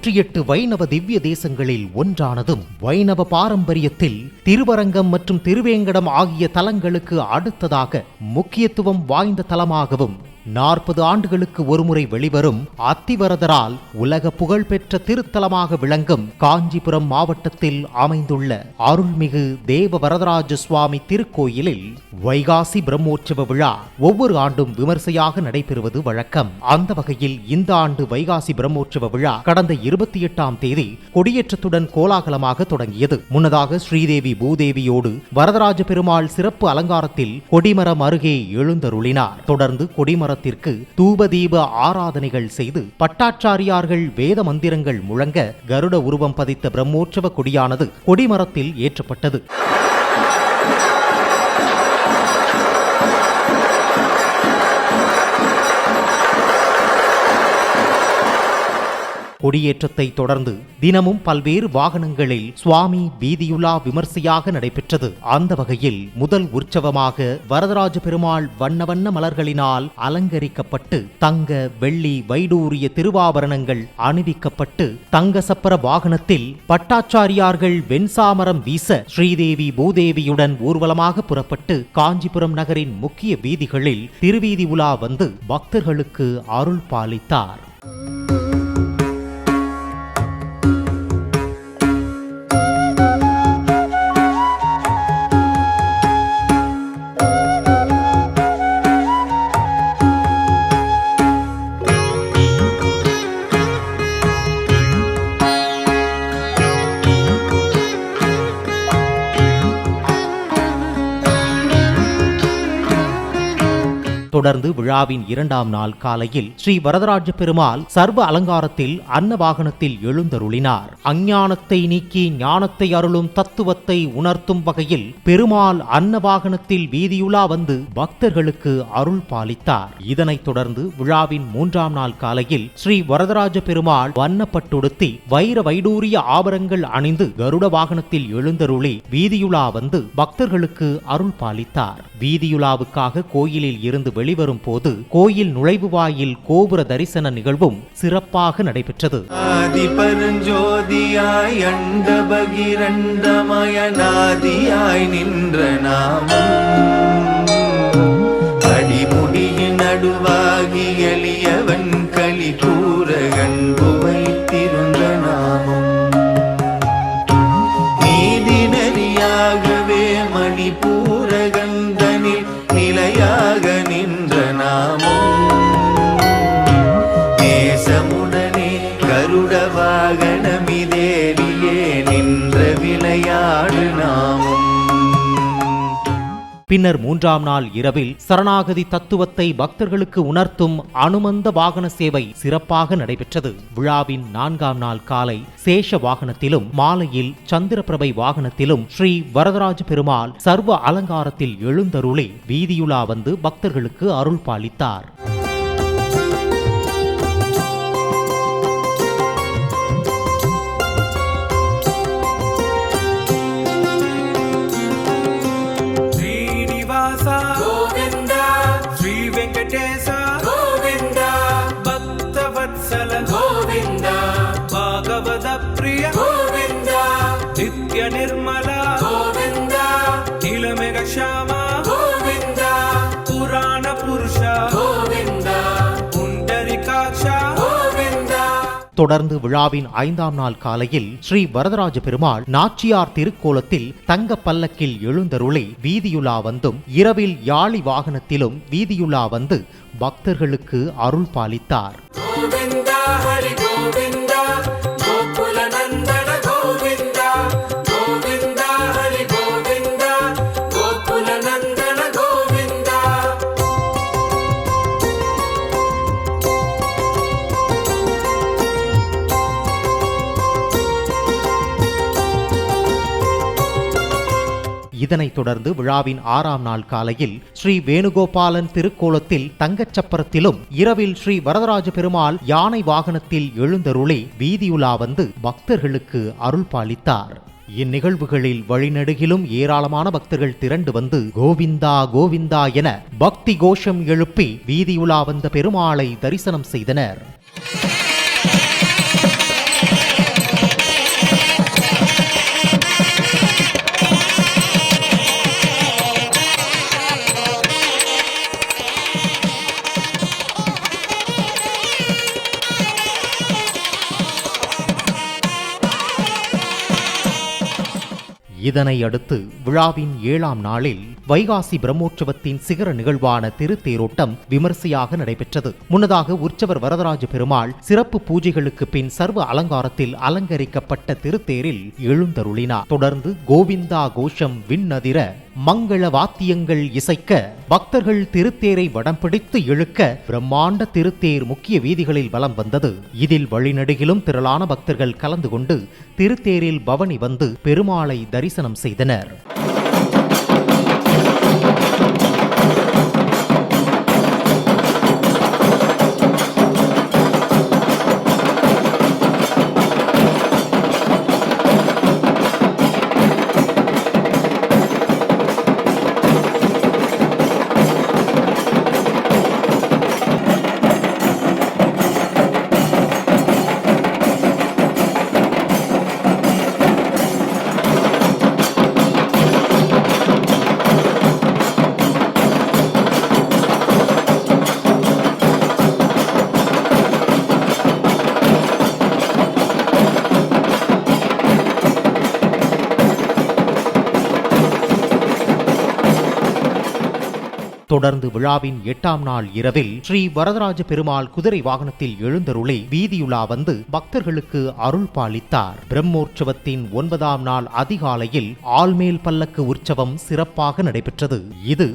108 வைணவ திவ்ய தேசங்களில் ஒன்றானதும் வைணவ பாரம்பரியத்தில் திருவரங்கம் மற்றும் திருவேங்கடம் ஆகிய தலங்களுக்கு அடுத்ததாக முக்கியத்துவம் வாய்ந்த தலமாகவும் 40 ஆண்டுகளுக்கு ஒருமுறை வெளிவரும் அத்திவரதரால் உலக புகழ்பெற்ற திருத்தலமாக விளங்கும் காஞ்சிபுரம் மாவட்டத்தில் அமைந்துள்ள அருள்மிகு தேவ வரதராஜ சுவாமி திருக்கோயிலில் வைகாசி பிரம்மோற்சவ விழா ஒவ்வொரு ஆண்டும் விமர்சையாக நடைபெறுவது வழக்கம். அந்த வகையில் இந்த ஆண்டு வைகாசி பிரம்மோற்சவ விழா கடந்த 28ஆம் தேதி கொடியேற்றத்துடன் கோலாகலமாக தொடங்கியது. முன்னதாக ஸ்ரீதேவி பூதேவியோடு வரதராஜ பெருமாள் சிறப்பு அலங்காரத்தில் கொடிமரம் அருகே எழுந்தருளினார். தொடர்ந்து கொடிமர தூபதீப ஆராதனைகள் செய்து பட்டாச்சாரியார்கள் வேத மந்திரங்கள் முழங்க கருட உருவம் பதித்த பிரம்மோற்சவ கொடியானது கொடிமரத்தில் ஏற்றப்பட்டது. கொடியேற்றத்தை தொடர்ந்து தினமும் பல்வேறு வாகனங்களில் சுவாமி வீதியுலா விமர்சையாக நடைபெற்றது. அந்த வகையில் முதல் உற்சவமாக வரதராஜ பெருமாள் வண்ண வண்ண மலர்களினால் அலங்கரிக்கப்பட்டு தங்க வெள்ளி வைடூரிய திருவாபரணங்கள் அணிவிக்கப்பட்டு தங்க சப்பர வாகனத்தில் பட்டாச்சாரியார்கள் வெண்சாமரம் வீச ஸ்ரீதேவி பூதேவியுடன் ஊர்வலமாக புறப்பட்டு காஞ்சிபுரம் நகரின் முக்கிய வீதிகளில் திருவீதி உலா வந்து பக்தர்களுக்கு அருள் பாலித்தார். தொடர்ந்து விழாவின் 2ஆம் நாள் காலையில் ஸ்ரீ வரதராஜ பெருமாள் சர்வ அலங்காரத்தில் அன்ன வாகனத்தில் எழுந்தருளினார். அஞ்ஞானத்தை நீக்கி ஞானத்தை அருளும் தத்துவத்தை உணர்த்தும் வகையில் பெருமாள் அன்ன வாகனத்தில் வீதியுலா வந்து பக்தர்களுக்கு அருள் பாலித்தார். இதனைத் தொடர்ந்து விழாவின் 3ஆம் நாள் காலையில் ஸ்ரீ வரதராஜ பெருமாள் வண்ணப்பட்டுடுத்தி வைர வைடூரிய ஆபரங்கள் அணிந்து கருட வாகனத்தில் எழுந்தருளி வீதியுலா வந்து பக்தர்களுக்கு அருள் பாலித்தார். வீதியுலாவுக்காக கோயிலில் இருந்து வெளிவரும் போது கோயில் நுழைவு வாயில் கோபுர தரிசன நிகழ்வும் சிறப்பாக நடைபெற்றது. ஆதி பரஞ்சோதியாய் அண்ட பகிரண்டமயனாதியாய் நின்ற நாமம் அடிமுடியின் நடுவாகி எளியவன் களி கூற கண்புவை திருந்த நாமம் நீதி நெறியாகவே மணிபூரகந்தனில் நிலையாக நின்ற நாமம் நேசமுடனே கருட வாகனமிதேறியே நின்ற விளையாடு நாமம். பின்னர் 3ஆம் நாள் இரவில் சரணாகதி தத்துவத்தை பக்தர்களுக்கு உணர்த்தும் அனுமந்த வாகன சேவை சிறப்பாக நடைபெற்றது. விழாவின் 4ஆம் நாள் காலை சேஷ வாகனத்திலும் மாலையில் சந்திரபிரபை வாகனத்திலும் ஸ்ரீ வரதராஜ பெருமாள் சர்வ அலங்காரத்தில் எழுந்தருளி வீதியுலா வந்து பக்தர்களுக்கு அருள் பாலித்தார். నిత్య నిర్మల గోవింద నీలమేఘ శ్యామ గోవింద పురాణ పురుష గోవింద పుండరీకాక్ష గోవింద. தொடர்ந்து விழாவின் 5ஆம் நாள் காலையில் ஸ்ரீ வரதராஜ பெருமாள் நாச்சியார் திருக்கோலத்தில் தங்க பல்லக்கில் எழுந்தருளி வீதியுலா வந்தும் இரவில் யாழி வாகனத்திலும் வீதியுலா வந்து பக்தர்களுக்கு அருள் பாலித்தார். இதனைத் தொடர்ந்து விழாவின் 6ஆம் நாள் காலையில் ஸ்ரீ வேணுகோபாலன் திருக்கோலத்தில் தங்கச்சப்பரத்திலும் இரவில் ஸ்ரீ வரதராஜ பெருமாள் யானை வாகனத்தில் எழுந்தருளி வீதியுலா வந்து பக்தர்களுக்கு அருள் பாலித்தார். இந்நிகழ்வுகளில் வழிநெடுகிலும் ஏராளமான பக்தர்கள் திரண்டு வந்து கோவிந்தா கோவிந்தா என பக்தி கோஷம் எழுப்பி வீதியுலா வந்த பெருமாளை தரிசனம் செய்தனர். இதனை அடுத்து விழாவின் 7ஆம் நாளில் வைகாசி பிரம்மோற்சவத்தின் சிகர நிகழ்வான திருத்தேரோட்டம் விமரிசையாக நடைபெற்றது. முன்னதாக உற்சவர் வரதராஜ பெருமாள் சிறப்பு பூஜைகளுக்கு பின் சர்வ அலங்காரத்தில் அலங்கரிக்கப்பட்ட திருத்தேரில் எழுந்தருளினார். தொடர்ந்து கோவிந்தா கோஷம் விண்ணதிர மங்கள வாத்தியங்கள் இசைக்க பக்தர்கள் திருத்தேரை வடம் பிடித்து இழுக்க பிரம்மாண்ட திருத்தேர் முக்கிய வீதிகளில் வலம் வந்தது. இதில் வழிநெடுகிலும் திரளான பக்தர்கள் கலந்து கொண்டு திருத்தேரில் பவனி வந்து பெருமாளை தரிசனம் செய்தனர். தொடர்ந்து விழாவின் 8ஆம் நாள் இரவில் ஸ்ரீ வரதராஜ பெருமாள் குதிரை வாகனத்தில் எழுந்தருளி வீதியுலா வந்து பக்தர்களுக்கு அருள் பாலித்தார். பிரம்மோற்சவத்தின் 9ஆம் நாள் அதிகாலையில் ஆல்மேல் பல்லக்கு உற்சவம் சிறப்பாக நடைபெற்றது. இது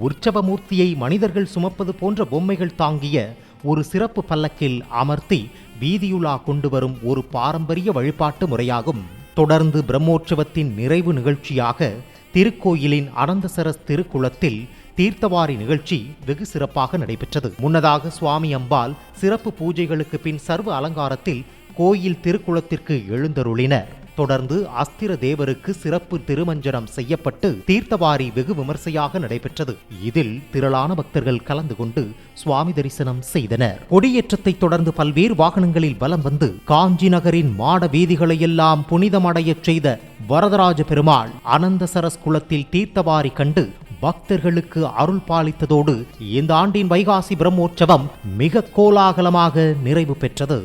உற்சவமூர்த்தியை மனிதர்கள் சுமப்பது போன்ற பொம்மைகள் தாங்கிய ஒரு சிறப்பு பல்லக்கில் அமர்த்தி வீதியுலா கொண்டு வரும் ஒரு பாரம்பரிய வழிபாட்டு முறையாகும். தொடர்ந்து பிரம்மோற்சவத்தின் நிறைவு நிகழ்ச்சியாக திருக்கோயிலின் அனந்தசரஸ் திருக்குளத்தில் தீர்த்தவாரி நிகழ்ச்சி வெகு சிறப்பாக நடைபெற்றது. முன்னதாக சுவாமி அம்பாள் சிறப்பு பூஜைகளுக்கு பின் சர்வ அலங்காரத்தில் கோயில் திருக்குளத்திற்கு எழுந்தருளினர். தொடர்ந்து அஸ்திர தேவருக்கு சிறப்பு திருமஞ்சனம் செய்யப்பட்டு தீர்த்தவாரி வெகு விமர்சையாக நடைபெற்றது. இதில் திரளான பக்தர்கள் கலந்து கொண்டு சுவாமி தரிசனம் செய்தனர். கொடியேற்றத்தை தொடர்ந்து பல்வேறு வாகனங்களில் வலம் வந்து காஞ்சி நகரின் மாட வீதிகளையெல்லாம் புனிதமடையச் செய்த வரதராஜ பெருமாள் அனந்தசரஸ் குளத்தில் தீர்த்தவாரி கண்டு பக்தர்களுக்கு அருள் பாலித்ததோடு இந்த ஆண்டின் வைகாசி பிரம்மோற்சவம் மிக கோலாகலமாக நிறைவு பெற்றது.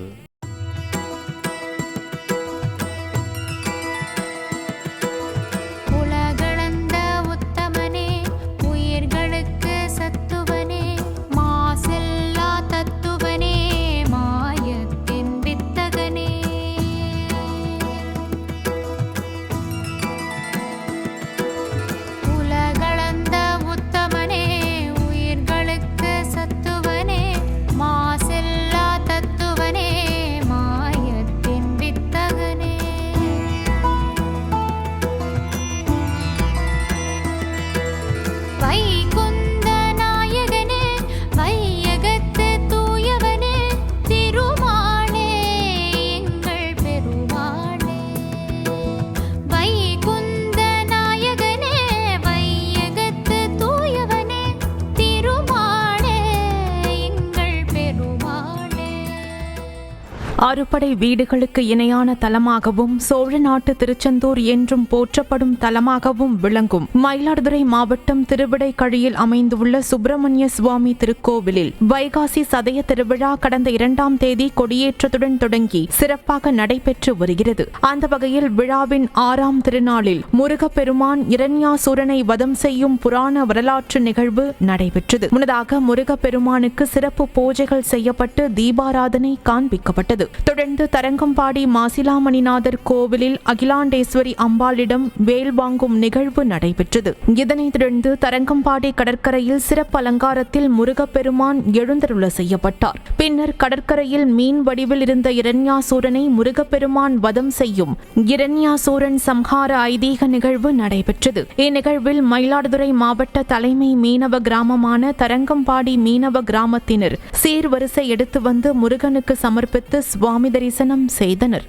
அறுபடை வீடுகளுக்கு இணையான தலமாகவும் சோழ நாட்டு திருச்செந்தூர் என்றும் போற்றப்படும் தலமாகவும் விளங்கும் மயிலாடுதுறை மாவட்டம் திருவிடைக்கழியில் அமைந்துள்ள சுப்பிரமணிய சுவாமி திருக்கோவிலில் வைகாசி சதய திருவிழா கடந்த 2ஆம் தேதி கொடியேற்றத்துடன் தொடங்கி சிறப்பாக நடைபெற்று வருகிறது. அந்த வகையில் விழாவின் 6ஆம் திருநாளில் முருகப்பெருமான் இரண்யாசூரனை வதம் செய்யும் புராண வரலாற்று நிகழ்வு நடைபெற்றது. முன்னதாக முருகப்பெருமானுக்கு சிறப்பு பூஜைகள் செய்யப்பட்டு தீபாராதனை காண்பிக்கப்பட்டது. தொடர்ந்து தரங்கம்பாடி மாசிலாமணிநாதர் கோவிலில் அகிலாண்டேஸ்வரி அம்பாளிடம் வேல் வாங்கும் நிகழ்வு நடைபெற்றது. இதனைத் தொடர்ந்து தரங்கம்பாடி கடற்கரையில் சிறப்பு அலங்காரத்தில் முருகப்பெருமான் எழுந்தருள செய்யப்பட்டார். பின்னர் கடற்கரையில் மீன் வடிவில் இருந்த இரண்யாசூரனை முருகப்பெருமான் வதம் செய்யும் இரண்யாசூரன் சம்ஹார ஐதீக நிகழ்வு நடைபெற்றது. இந்நிகழ்வில் மயிலாடுதுறை மாவட்ட தலைமை மீனவ கிராமமான தரங்கம்பாடி மீனவ கிராமத்தினர் சீர்வரிசை எடுத்து வந்து முருகனுக்கு சமர்ப்பித்து சுவாமி தரிசனம் செய்தனர்.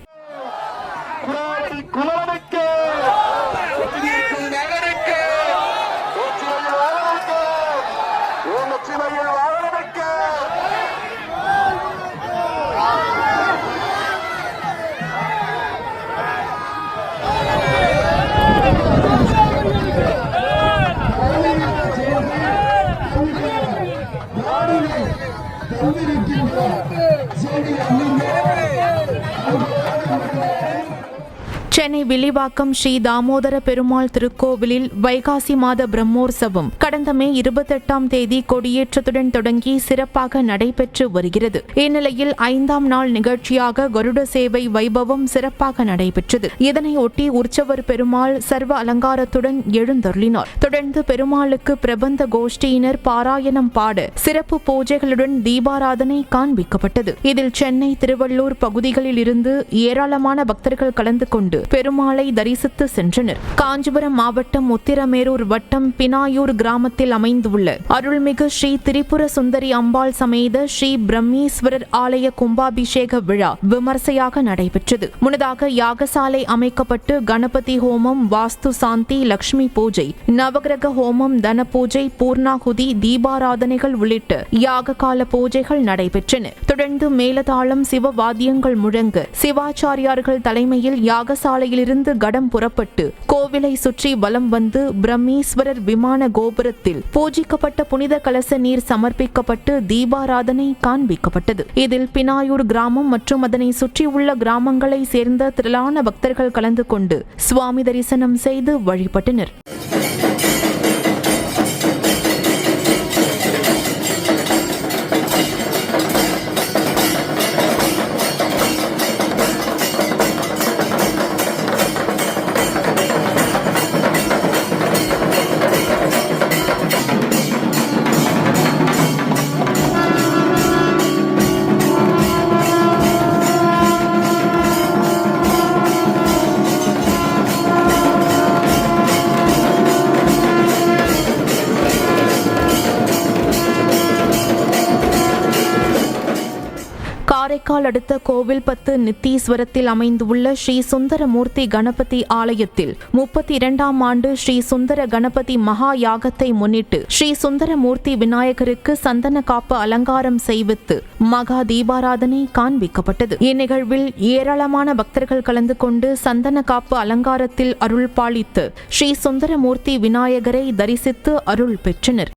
சென்னை வில்லிவாக்கம் ஸ்ரீ தாமோதர பெருமாள் திருக்கோவிலில் வைகாசி மாத பிரம்மோற்சவம் கடந்த மே 28ஆம் தேதி கொடியேற்றத்துடன் தொடங்கி சிறப்பாக நடைபெற்று வருகிறது. இந்நிலையில் 5ஆம் நாள் நிகழ்ச்சியாக கருட சேவை வைபவம் சிறப்பாக நடைபெற்றது. இதனையொட்டி உற்சவர் பெருமாள் சர்வ அலங்காரத்துடன் எழுந்தருளினார். தொடர்ந்து பெருமாளுக்கு பிரபந்த கோஷ்டியினர் பாராயணம் பாட சிறப்பு பூஜைகளுடன் தீபாராதனை காண்பிக்கப்பட்டது. இதில் சென்னை, திருவள்ளூர் பகுதிகளில் இருந்து ஏராளமான பக்தர்கள் கலந்து கொண்டு பெருமாளை தரிசித்து சென்றனர். காஞ்சிபுரம் மாவட்டம் உத்திரமேரூர் வட்டம் பினாயூர் கிராமத்தில் அமைந்துள்ள அருள்மிகு ஸ்ரீ திரிபுர சுந்தரி அம்பாள் சமேத ஸ்ரீ பிரம்மீஸ்வரர் ஆலய கும்பாபிஷேக விழா விமர்சையாக நடைபெற்றது. முன்னதாக யாகசாலை அமைக்கப்பட்டு கணபதி ஹோமம், வாஸ்து சாந்தி, லட்சுமி பூஜை, நவகிரக ஹோமம், தன பூஜை, பூர்ணாகுதி, தீபாராதனைகள் உள்ளிட்ட யாக கால பூஜைகள் நடைபெற்றன. தொடர்ந்து மேலதாளம், சிவவாத்தியங்கள் முழங்க சிவாச்சாரியார்கள் தலைமையில் யாகசாலையிலிருந்து கடம் புறப்பட்டு கோவிலை சுற்றி வலம் வந்து பிரம்மீஸ்வரர் விமான கோபுரத்தில் பூஜிக்கப்பட்ட புனித கலச நீர் சமர்ப்பிக்கப்பட்டு தீபாராதனை காண்பிக்கப்பட்டது. இதில் பினாயூர் கிராமம் மற்றும் அதனை சுற்றியுள்ள கிராமங்களை சேர்ந்த திரளான பக்தர்கள் கலந்து கொண்டு சுவாமி தரிசனம் செய்து வழிபட்டனர். காரைக்கால் அடுத்த கோவில்பத்து நித்தீஸ்வரத்தில் அமைந்துள்ள ஸ்ரீ சுந்தரமூர்த்தி கணபதி ஆலயத்தில் 32ஆம் ஆண்டு ஸ்ரீ சுந்தர கணபதி மகா யாகத்தை முன்னிட்டு ஸ்ரீ சுந்தரமூர்த்தி விநாயகருக்கு சந்தன காப்பு அலங்காரம் செய்வித்து மகா தீபாராதனை காண்பிக்கப்பட்டது. இந்நிகழ்வில் ஏராளமான பக்தர்கள் கலந்து கொண்டு சந்தன காப்பு அலங்காரத்தில் அருள் பாலித்து ஸ்ரீ சுந்தரமூர்த்தி விநாயகரை தரிசித்து அருள் பெற்றனர்.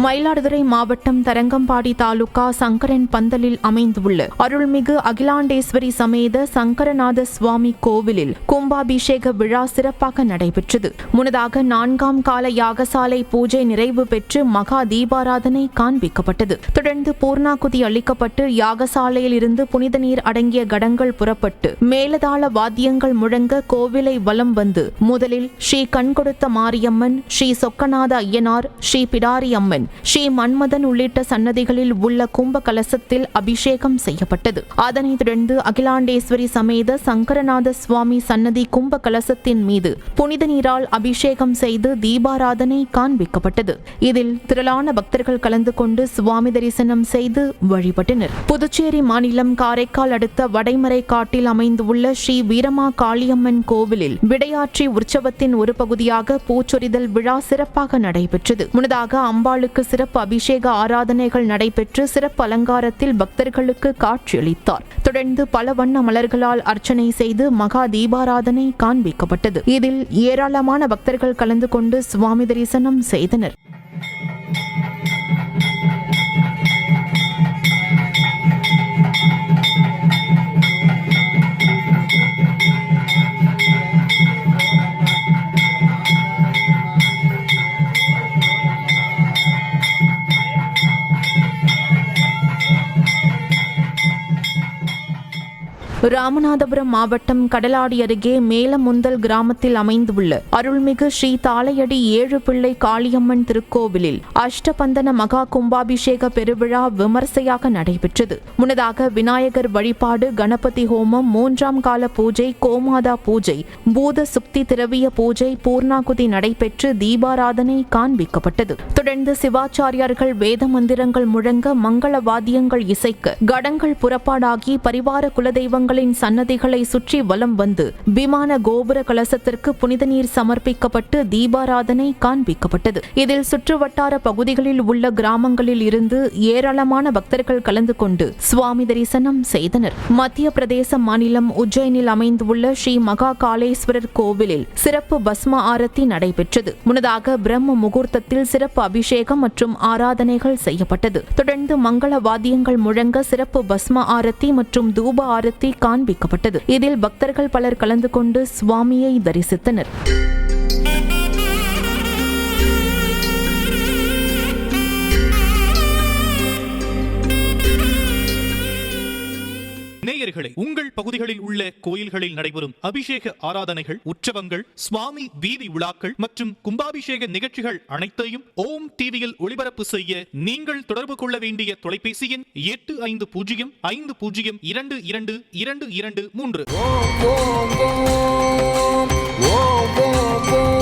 மயிலாடுதுறை மாவட்டம் தரங்கம்பாடி தாலுகா சங்கரன் பந்தலில் அமைந்துள்ள அருள்மிகு அகிலாண்டேஸ்வரி சமேத சங்கரநாத சுவாமி கோவிலில் கும்பாபிஷேக விழா சிறப்பாக நடைபெற்றது. முன்னதாக 4ஆம் கால யாகசாலை பூஜை நிறைவு பெற்று மகா தீபாராதனை காண்பிக்கப்பட்டது. தொடர்ந்து பூர்ணாகுதி அளிக்கப்பட்டு யாகசாலையில் இருந்து புனித நீர் அடங்கிய கடங்கள் புறப்பட்டு மேலதாள வாத்தியங்கள் முழங்க கோவிலை வலம் வந்து முதலில் ஸ்ரீ கண்கொடுத்த மாரியம்மன், ஸ்ரீ சொக்கநாத ஐயனார், ஸ்ரீ பிடாரி அம்மன், ஸ்ரீ மன்மதன் உள்ளிட்ட சன்னதிகளில் உள்ள கும்ப கலசத்தில் அபிஷேகம் செய்யப்பட்டது. அதனைத் தொடர்ந்து அகிலாண்டேஸ்வரி சமேத சங்கரநாத சுவாமி சன்னதி கும்ப கலசத்தின் மீது புனித நீரால் அபிஷேகம் செய்து தீபாராதனை காண்பிக்கப்பட்டது. இதில் திரளான பக்தர்கள் கலந்து கொண்டு சுவாமி தரிசனம் செய்து வழிபட்டனர். புதுச்சேரி மாநிலம் காரைக்கால் அடுத்த வடைமறை காட்டில் அமைந்துள்ள ஸ்ரீ வீரமா காளியம்மன் கோவிலில் விடையாற்றி உற்சவத்தின் ஒரு பகுதியாக பூச்சொரிதல் விழா சிறப்பாக நடைபெற்றது. முன்னதாக அம்பாளுக்கு சிறப்பு அபிஷேக ஆராதனைகள் நடைபெற்று சிறப்பு அலங்காரத்தில் பக்தர்களுக்கு காட்சியளித்தார். தொடர்ந்து பல வண்ண மலர்களால் அர்ச்சனை செய்து மகா தீபாராதனை காண்பிக்கப்பட்டது. இதில் ஏராளமான பக்தர்கள் கலந்து கொண்டு சுவாமி தரிசனம் செய்தனர். ராமநாதபுரம் மாவட்டம் கடலாடி அருகே மேலமுந்தல் கிராமத்தில் அமைந்துள்ள அருள்மிகு ஸ்ரீ தாளையடி ஏழு பிள்ளை காளியம்மன் திருக்கோவிலில் அஷ்டபந்தன மகா கும்பாபிஷேக பெருவிழா விமர்சையாக நடைபெற்றது. முன்னதாக விநாயகர் வழிபாடு, கணபதி ஹோமம், 3ஆம் கால பூஜை, கோமாதா பூஜை, பூத சுக்தி திரவிய பூஜை, பூர்ணாகுதி நடைபெற்று தீபாராதனை காண்பிக்கப்பட்டது. தொடர்ந்து சிவாச்சாரியார்கள் வேத மந்திரங்கள் முழங்க, மங்கள வாத்தியங்கள் இசைக்க, கடங்கள் புறப்பாடாகி பரிவார குலதெய்வங்களின் சன்னதிகளை சுற்றி வலம் வந்து விமான கோபுர கலசத்திற்கு புனித நீர் சமர்ப்பிக்கப்பட்டு தீபாராதனை காண்பிக்கப்பட்டது. இதில் சுற்றுவட்டார பகுதிகளில் உள்ள கிராமங்களில் இருந்து ஏராளமான பக்தர்கள் கலந்து கொண்டு சுவாமி தரிசனம் செய்தனர். மத்திய பிரதேச மாநிலம் உஜ்ஜைனில் அமைந்துள்ள ஸ்ரீ மகா காளேஸ்வரர் கோவிலில் சிறப்பு பஸ்ம ஆரத்தி நடைபெற்றது. முன்னதாக பிரம்ம முகூர்த்தத்தில் சிறப்பு அபிஷேகம் மற்றும் ஆராதனைகள் செய்யப்பட்டது. தொடர்ந்து மங்கள வாத்தியங்கள் முழங்க சிறப்பு பஸ்ம ஆரத்தி மற்றும் தூப ஆரத்தி காண்பிக்கப்பட்டது. இதில் பக்தர்கள் பலர் கலந்து கொண்டு சுவாமியை தரிசித்தனர். நேயர்களே, உங்கள் பகுதிகளில் உள்ள கோயில்களில் நடைபெறும் அபிஷேக ஆராதனைகள், உற்சவங்கள், சுவாமி வீதி விழாக்கள் மற்றும் கும்பாபிஷேக நிகழ்ச்சிகள் அனைத்தையும் ஓம் டிவியில் ஒளிபரப்பு செய்ய நீங்கள் தொடர்பு கொள்ள வேண்டிய தொலைபேசி எண் 8505022223.